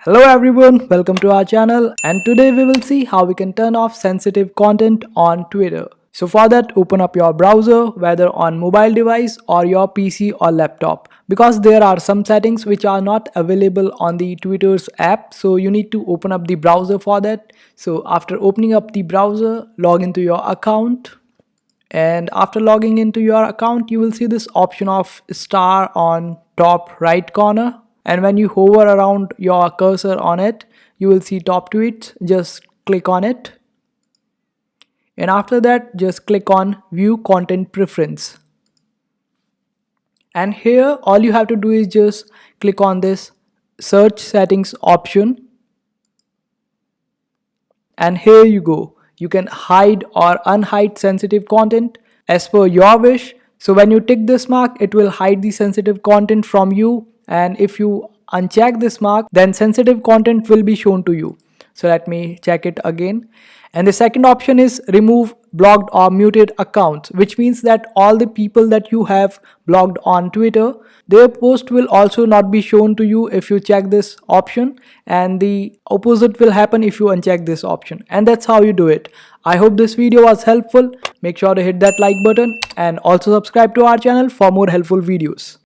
Hello everyone, welcome to our channel, and today we will see how we can turn off sensitive content on Twitter. So for that, open up your browser, whether on mobile device or your PC or laptop, because there are some settings which are not available on the Twitter's app, so you need to open up the browser for that. So after opening up the browser, log into your account, and after logging into your account you will see this option of star on top right corner, and when you hover around your cursor on it you will see top tweets. Just click on it, and after that just click on view content preference, and here all you have to do is just click on this search settings option, and here you go. You can hide or unhide sensitive content as per your wish. So when you tick this mark, it will hide the sensitive content from you, and if you uncheck this mark, then sensitive content will be shown to you. So let me check it again. And the second option is remove blocked or muted accounts, which means that all the people that you have blocked on Twitter, their post will also not be shown to you if you check this option, and the opposite will happen if you uncheck this option. And that's how you do it. I hope this video was helpful. Make sure to hit that like button and also subscribe to our channel for more helpful videos.